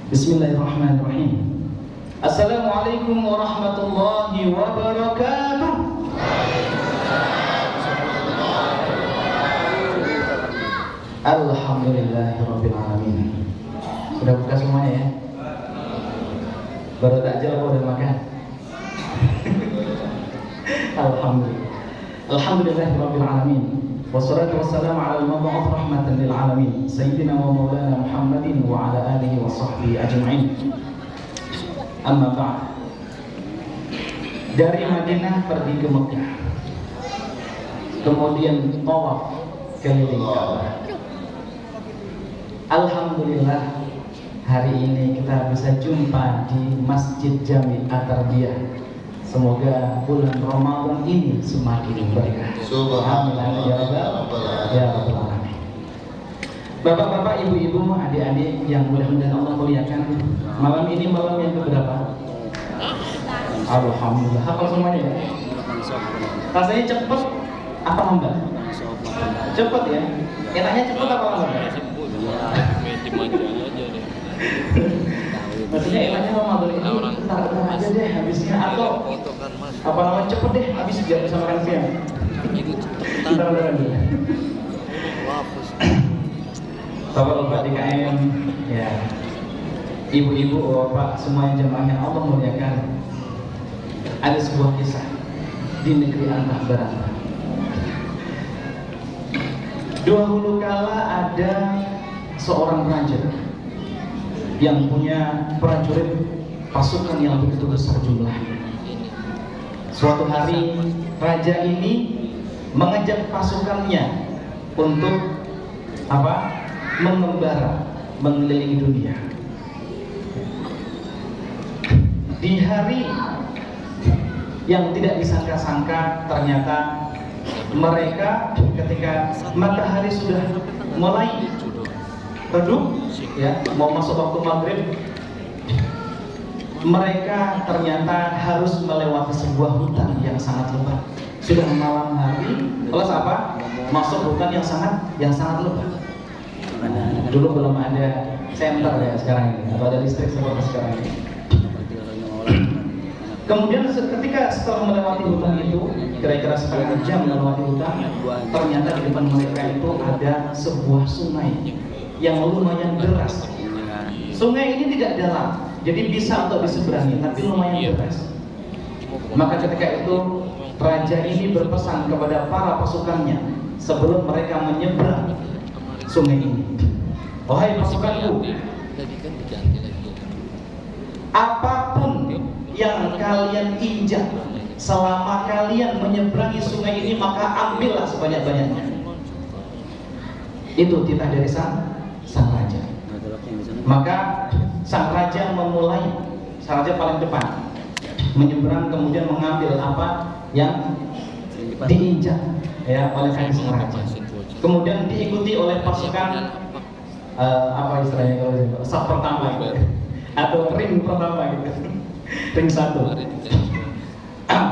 Bismillahirrahmanirrahim. Assalamualaikum warahmatullahi wabarakatuh. Alhamdulillahirabbil alamin. Sudah buka semuanya ya? Baru takjil apa udah makan? Alhamdulillah. Alhamdulillahirabbil alamin. Wassalatu wassalamu ala al-mab'uts rahmatan lil alamin sayyidina wa maulana Muhammadin wa ala alihi wa sahbihi ajma'in. Amma ba'd. Dari Madinah pergi ke Mekah, kemudian tawaf keliling Ka'bah. Alhamdulillah, hari ini kita bisa jumpa di Masjid Jami At-Tarbiyah. Semoga bulan Ramadan ini semakin berkah. Amin ya rabbal alamin. Bapak-bapak, ibu-ibu, adik-adik yang mudah-mudahan Allah muliakan, malam ini malam yang keberapa? Alhamdulillah, hafal semuanya ya? Rasanya cepet apa lambat? Cepet ya? Enaknya cepet apa lambat? Maksudnya enaknya Ramadan ini ntar aja deh habisnya, atau apa namanya cepet deh habis biar bisa makan siang. Ntar dulu. Bapak-bapak DKM, ya, ibu-ibu, bapak, semua yang jemaahnya Allah muliakan. Ada sebuah kisah di negeri Antah Barata. Dahulu kala ada seorang raja yang punya prajurit pasukan yang begitu besar jumlahnya. Suatu hari raja ini mengajak pasukannya untuk apa? Mengembara, mengelilingi dunia. Di hari yang tidak disangka-sangka, ternyata mereka ketika matahari sudah mulai redup, ya, mau masuk waktu maghrib, mereka ternyata harus melewati sebuah hutan yang sangat lebat. Sudah malam hari, plus apa? Masuk hutan yang sangat lebat. Dulu belum ada senter ya sekarang ini, atau ada listrik seperti sekarang ini. Kemudian ketika setelah melewati hutan itu, kira-kira setengah jam melewati hutan, ternyata di depan mereka itu ada sebuah sungai yang lumayan deras. Sungai ini tidak dalam, jadi bisa untuk diseberangi, tapi lumayan deras. Maka ketika itu raja ini berpesan kepada para pasukannya sebelum mereka menyeberang sungai ini, wahai pasukanku, apapun yang kalian injak selama kalian menyeberangi sungai ini, maka ambillah sebanyak-banyaknya. Itu titah dari sang raja. Maka sang raja memulai, sang raja paling depan menyeberang, kemudian mengambil apa yang diinjak ya oleh sang raja. Kemudian diikuti oleh pasukan apa istilahnya kalau saf pertama gitu, atau ring pertama gitu, ring satu.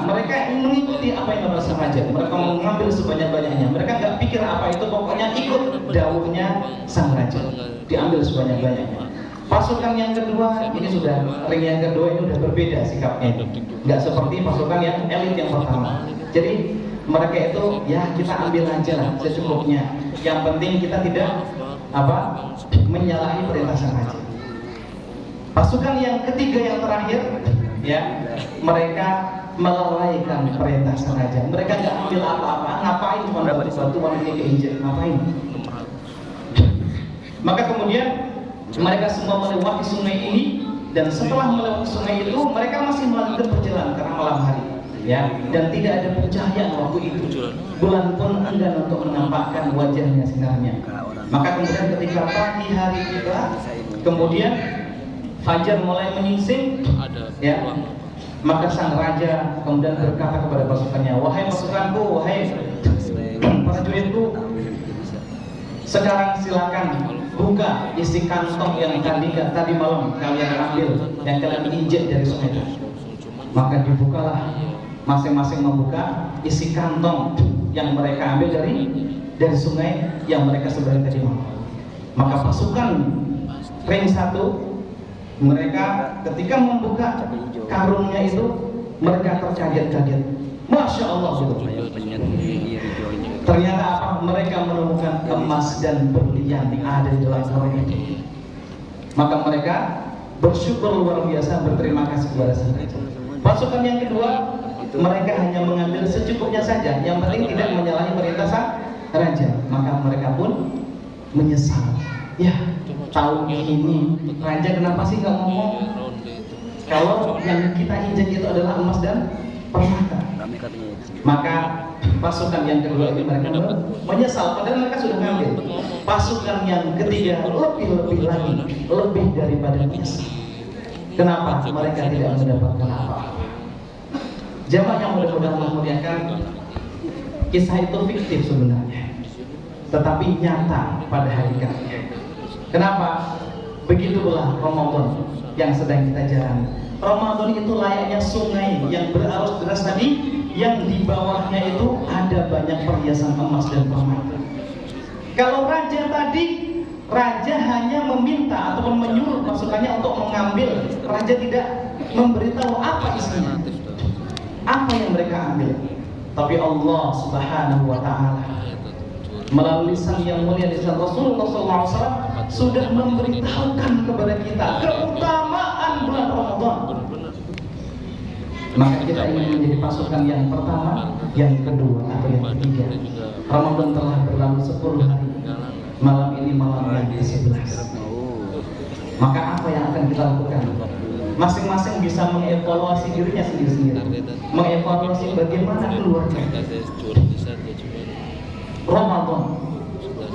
Mereka mengikuti apa yang dilakukan sang raja. Mereka mengambil sebanyak-banyaknya. Mereka nggak pikir apa itu, pokoknya ikut dawuhnya sang raja, diambil sebanyak-banyaknya. Pasukan yang kedua ini sudah, ring yang kedua ini sudah berbeda sikapnya, nggak seperti pasukan yang elit yang pertama. Jadi mereka itu ya kita ambil aja lah secukupnya. Yang penting kita tidak apa menyalahi perintah sang raja. Pasukan yang ketiga yang terakhir ya, mereka melalaikan perintah sang raja. Mereka nggak ambil apa-apa. Ngapain cuma batu-batuan ini keinjak? Ngapain? Maka kemudian mereka semua melewati sungai ini, dan setelah melewati sungai itu mereka masih melanjutkan perjalanan karena malam hari. Ya, dan tidak ada pencahayaan waktu itu. Bulan pun enggan untuk menampakkan wajahnya sinarnya. Maka kemudian ketika pagi hari tiba, kemudian fajar mulai menyingsing, ya, maka sang raja kemudian berkata kepada pasukannya, wahai pasukanku, wahai prajuritku, sekarang silakan buka isi kantong yang tadi malam kalian ambil, yang kalian injek dari sungai itu. Maka dibukalah, masing-masing membuka isi kantong yang mereka ambil dari sungai yang mereka seberangi tadi malam. Maka pasukan ring 1 Mereka ketika membuka karungnya itu, mereka terkaget-kaget. Masya Allah gitu. Ternyata apa? Mereka menemukan emas dan berlian ada di dalam karung itu. Maka mereka bersyukur luar biasa, berterima kasih kepada sang raja. Pasukan yang kedua, mereka hanya mengambil secukupnya saja, yang penting tidak menyalahi perintah sang raja. Maka mereka pun menyesal. Ya, tahu ini raja kenapa sih nggak ngomong kalau yang kita injak itu adalah emas dan permata? Maka pasukan yang kedua ini mereka menyesal, padahal mereka sudah ngambil. Pasukan yang ketiga lebih lagi, lebih daripada menyesal. Kenapa mereka tidak mendapatkan apa-apa? Jamaah yang mudah-mudahan memuliakan, kisah itu fiktif sebenarnya, tetapi nyata pada hakikatnya. Kenapa? Begitulah Ramadan yang sedang kita jalani. Ramadan itu layaknya sungai yang berarus deras tadi, yang di bawahnya itu ada banyak perhiasan emas dan permata. Kalau raja tadi, raja hanya meminta ataupun menyuruh pasukannya untuk mengambil. Raja tidak memberitahu apa isinya, apa yang mereka ambil. Tapi Allah Subhanahu wa Ta'ala melalui lisan yang mulia, lisan Rasulullah SAW, sudah memberitahukan kepada kita keutamaan bulan Ramadan. Maka kita ingin menjadi pasukan yang pertama, yang kedua, atau yang ketiga. Ramadan telah berlalu 10 hari. Malam ini malam yang ke-11. Maka apa yang akan kita lakukan? Masing-masing bisa mengevaluasi dirinya sendiri-sendiri, mengevaluasi bagaimana keluarga. Ramadan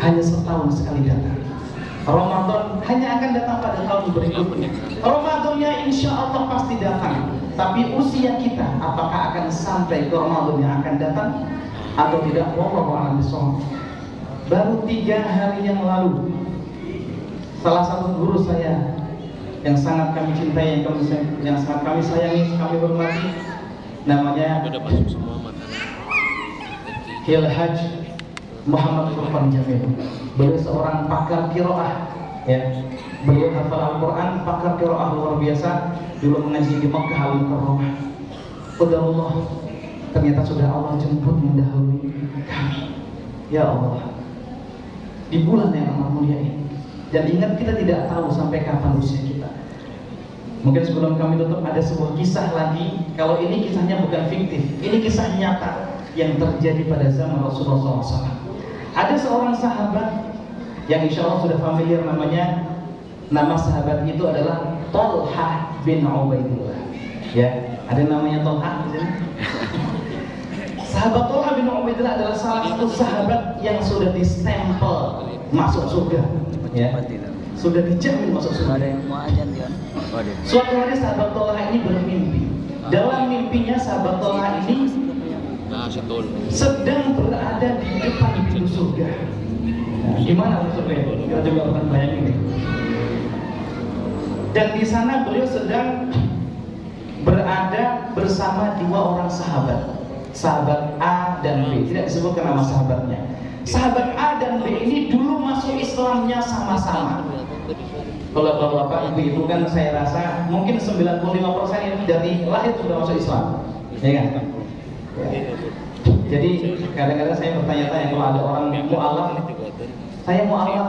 hanya setahun sekali datang. Ramadan hanya akan datang pada tahun berikutnya. Ramadannya insya Allah pasti datang. Tapi usia kita apakah akan sampai ke Ramadan yang akan datang atau tidak? Wallahu a'lam bishawab. Baru 3 hari yang lalu, salah satu guru saya yang sangat kami cintai, yang sangat kami sayangi, kami hormati, namanya Hilhaj Muhammad Furqan Jamil. Beliau seorang pakar qiraah, ya. Beliau hafal Al-Quran, pakar qiraah luar biasa. Dulu mengaji di Makkah Al-Mukarramah. Qadarullah, ternyata sudah Allah jemput mendahului kami. Ya Allah, di bulan yang amat mulia ini. Dan ingat, kita tidak tahu sampai kapan usia kita. Mungkin sebelum kami tutup, ada sebuah kisah lagi. Kalau ini kisahnya bukan fiktif, ini kisah nyata yang terjadi pada zaman Rasulullah SAW. Ada seorang sahabat yang insya Allah sudah familiar namanya. Nama sahabat itu adalah Thalhah bin Ubaidillah. Ya, ada namanya Thalhah di sini. Sahabat Thalhah bin Ubaidillah adalah salah satu sahabat yang sudah distempel masuk surga. Ya, sudah dijamin masuk surga. Suatu hari sahabat Thalhah ini bermimpi. Dalam mimpinya sahabat Thalhah ini sedang berada di depan pintu surga. Nah, di mana surga itu? Kita coba akan bayangin. Dan di sana beliau sedang berada bersama 2 orang sahabat, sahabat A dan B. Tidak disebutkan nama sahabatnya. Sahabat A dan B ini dulu masuk Islamnya sama-sama. Kalau bapak ibu itu kan saya rasa mungkin 95% ini dari lahir sudah masuk Islam, ya kan? Ya. Jadi kadang-kadang saya bertanya-tanya, kalau ada orang mu'alaf, saya mu'alaf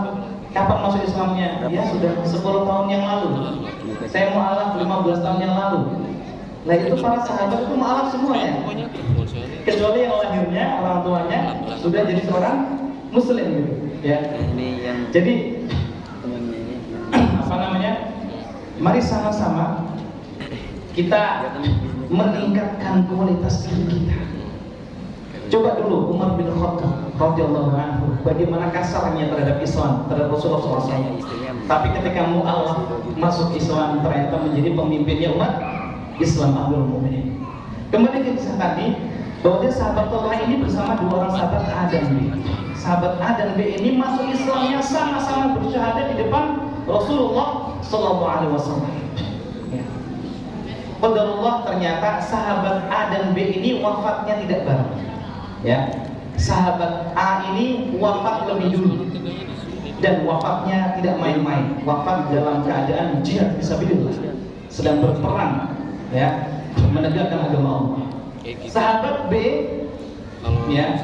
kapan masuk Islamnya? Ya sudah 10 tahun yang lalu. Saya mu'alaf 15 tahun yang lalu. Nah itu para sahabat itu mu'alaf semuanya, kecuali yang lahirnya orang tuanya sudah jadi seorang Muslim gitu. Ya. Jadi apa namanya? Mari sama-sama kita meningkatkan kualitas diri kita. Coba dulu Umar bin Khattab radhiyallahu anhu, bagaimana kasarnya terhadap Islam, terhadap Rasulullah SAW. Tapi ketika mu'alaf masuk Islam, ternyata menjadi pemimpinnya umat Islam, Amirul Mukminin. Kembali ke kisah tadi, bahwa dia sahabat Thalhah ini bersama 2 orang sahabat A dan B. Sahabat A dan B ini masuk Islamnya sama-sama bersyahadat di depan Rasulullah SAW. Qadarullah, ternyata sahabat A dan B ini wafatnya tidak bareng. Ya, sahabat A ini wafat lebih dulu. dan wafatnya tidak main-main, wafat dalam keadaan jihad fisabilillah, sedang berperang ya, menegakkan agama Allah. Sahabat B ya,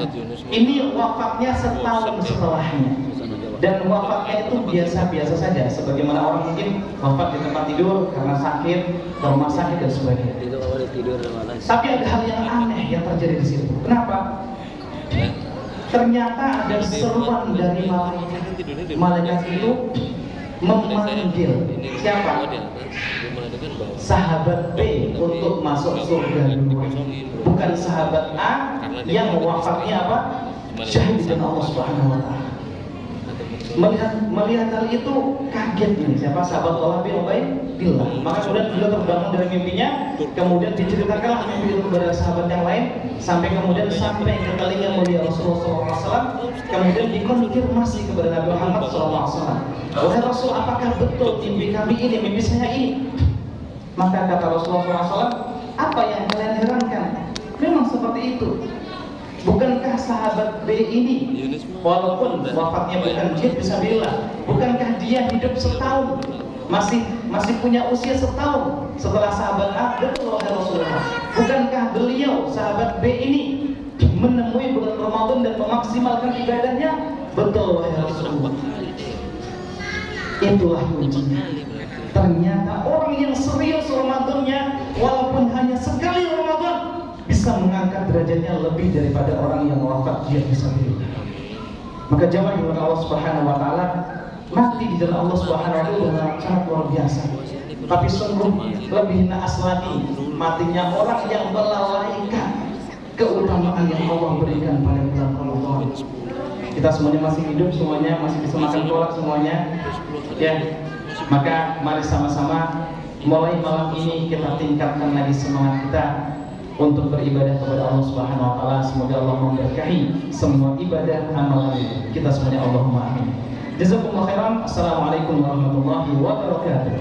ini wafatnya setahun setelahnya, dan wafatnya itu biasa-biasa saja, sebagaimana orang mungkin wafat di tempat tidur karena sakit, ke rumah sakit dan sebagainya. Tapi ada hal yang aneh yang terjadi di situ. Kenapa? Ternyata ada seruan dari malaikat. Malaikat itu memanggil siapa? Sahabat B untuk masuk surga duluan. Bukan sahabat A yang wafatnya apa? Syahid dan Allah Subhanahu wa taala. Melihat hal itu kaget ini siapa? Sahabat Allah bin Ubaidillah. Maka kemudian beliau terbangun dari mimpinya, kemudian diceritakanlah mimpi itu kepada sahabat yang lain, sampai kemudian sampai ke telinga mulia Rasulullah SAW, kemudian dikonfirmasi kepada Nabi Muhammad SAW. Wahai Rasul, apakah betul mimpi kami ini, mimpi saya ini? Maka kata Rasulullah SAW, apa yang kalian herankan? Memang seperti itu. Bukankah sahabat B ini walaupun wafatnya bukan jihad fisabilillah, bukankah dia hidup setahun, masih punya usia setahun setelah sahabat A? Betul wahai Rasulullah. Bukankah beliau sahabat B ini menemui bulan Ramadan dan memaksimalkan ibadahnya? Betul wahai Rasulullah. Itulah kuncinya. Ternyata orang yang serius Ramadannya, walaupun hanya sekali Ramadan, bisa mengangkat derajatnya lebih daripada orang yang wafat jihad fisabilillah. Maka jamaah yang Allah Subhanahu wa taala, mati di jalan Allah Subhanahu wa taala adalah sangat luar biasa. Tapi sungguh lebih naas lagi matinya orang yang melalaikan keutamaan yang Allah berikan pada bulan Ramadan. Kita semuanya masih hidup, semuanya masih bisa makan kolak semuanya. Ya. Maka mari sama-sama mulai malam ini kita tingkatkan lagi semangat kita untuk beribadah kepada Allah Subhanahu wa taala. Semoga Allah memberkahi semua ibadah amalan kita semuanya, Allahumma amin. Jazakumullah khairan. Assalamualaikum warahmatullahi wabarakatuh.